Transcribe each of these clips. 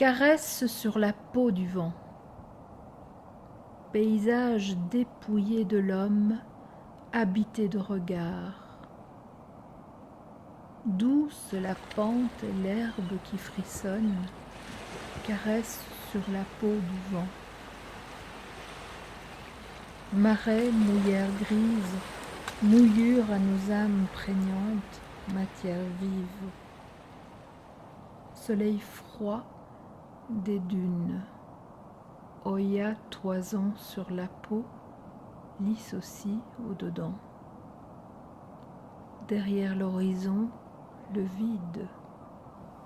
Caresse sur la peau du vent. Paysage dépouillé de l'homme, habité de regards. Douce la pente et l'herbe qui frissonne, caresse sur la peau du vent. Marais, mouillère grise, mouillure à nos âmes prégnantes, matière vive. Soleil froid des dunes. Oya toison sur la peau, lisse aussi au-dedans. Derrière l'horizon, le vide,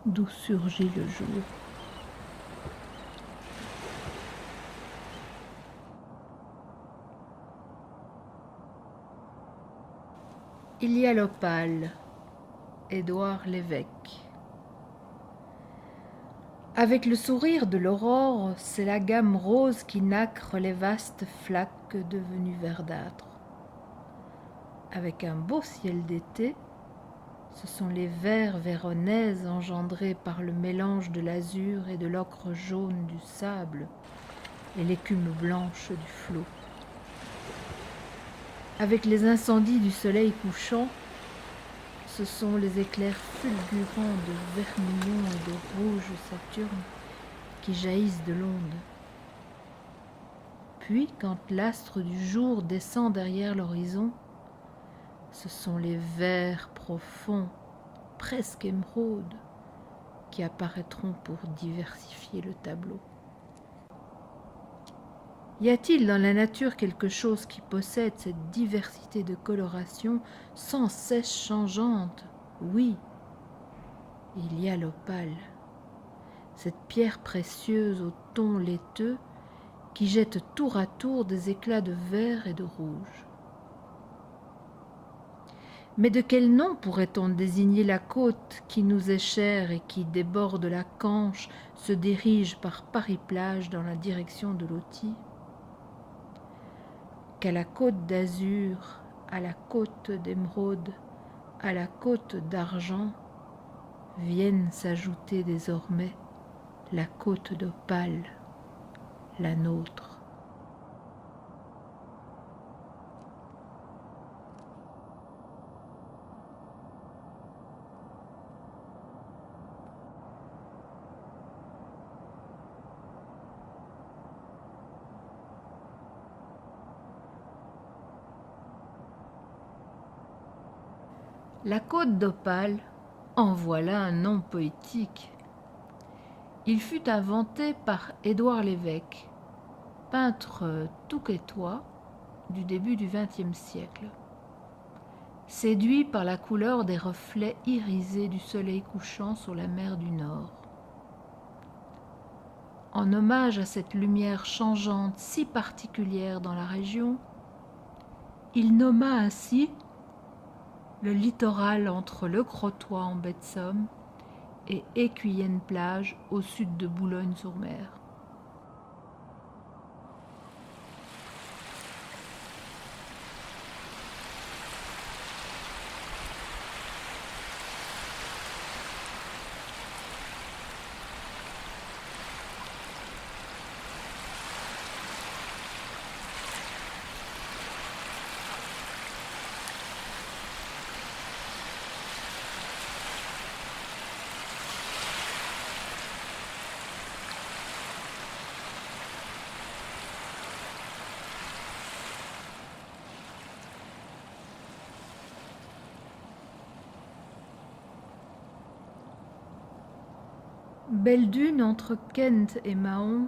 d'où surgit le jour. Il y a l'opale, Édouard Lévesque. Avec le sourire de l'aurore, c'est la gamme rose qui nacre les vastes flaques devenues verdâtres. Avec un beau ciel d'été, ce sont les verts véronnaises engendrés par le mélange de l'azur et de l'ocre jaune du sable et l'écume blanche du flot. Avec les incendies du soleil couchant, ce sont les éclairs fulgurants de vermillon et de rouge Saturne qui jaillissent de l'onde. Puis, quand l'astre du jour descend derrière l'horizon, ce sont les verts profonds, presque émeraudes, qui apparaîtront pour diversifier le tableau. Y a-t-il dans la nature quelque chose qui possède cette diversité de coloration sans cesse changeante? Oui, il y a l'opale, cette pierre précieuse au ton laiteux qui jette tour à tour des éclats de vert et de rouge. Mais de quel nom pourrait-on désigner la côte qui nous est chère et qui, des bords de la Canche, se dirige par Paris-Plage dans la direction de l'Authie? Qu'à la côte d'azur, à la côte d'émeraude, à la côte d'argent, vienne s'ajouter désormais la côte d'opale, la nôtre. La côte d'opale, en voilà un nom poétique. Il fut inventé par Édouard Lévesque, peintre touquetois du début du XXe siècle. Séduit par la couleur des reflets irisés du soleil couchant sur la mer du Nord. En hommage à cette lumière changeante si particulière dans la région, il nomma ainsi le littoral entre Le Crotoy en baie de Somme et Écuyenne-Plage au sud de Boulogne-sur-Mer. Belle dune entre Kent et Mahon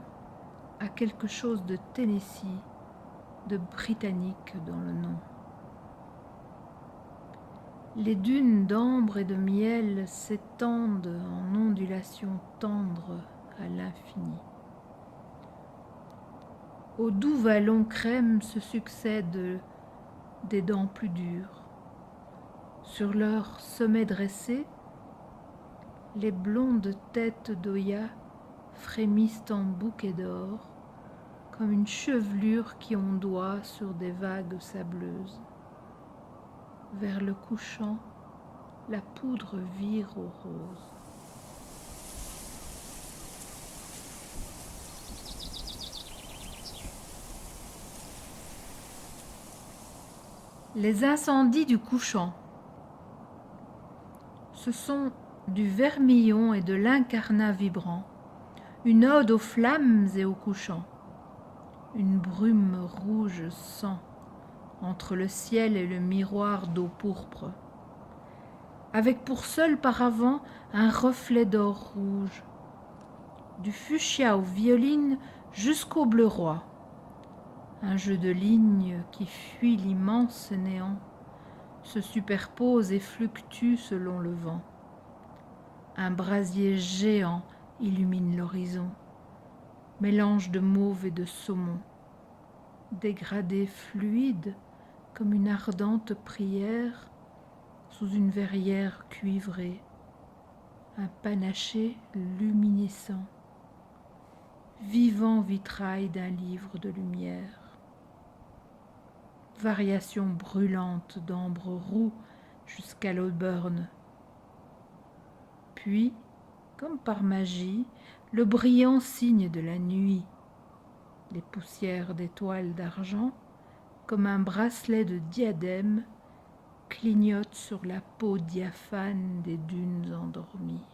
a quelque chose de Tennessee, de britannique dans le nom. Les dunes d'ambre et de miel s'étendent en ondulations tendres à l'infini. Aux doux vallons crème se succèdent des dents plus dures. Sur leurs sommets dressés, les blondes têtes d'Oya frémissent en bouquets d'or, comme une chevelure qui ondoie sur des vagues sableuses. Vers le couchant, la poudre vire au rose. Les incendies du couchant. Ce sont du vermillon et de l'incarnat vibrant, une ode aux flammes et au couchant. Une brume rouge sang entre le ciel et le miroir d'eau pourpre, avec pour seul paravent un reflet d'or rouge. Du fuchsia aux violines jusqu'au bleu roi, un jeu de lignes qui fuit l'immense néant, se superpose et fluctue selon le vent. Un brasier géant illumine l'horizon, mélange de mauve et de saumon, dégradé fluide comme une ardente prière sous une verrière cuivrée, un panaché luminescent, vivant vitrail d'un livre de lumière. Variation brûlante d'ambre roux jusqu'à l'auburn. Puis, comme par magie, le brillant signe de la nuit. Les poussières d'étoiles d'argent, comme un bracelet de diadème, clignotent sur la peau diaphane des dunes endormies.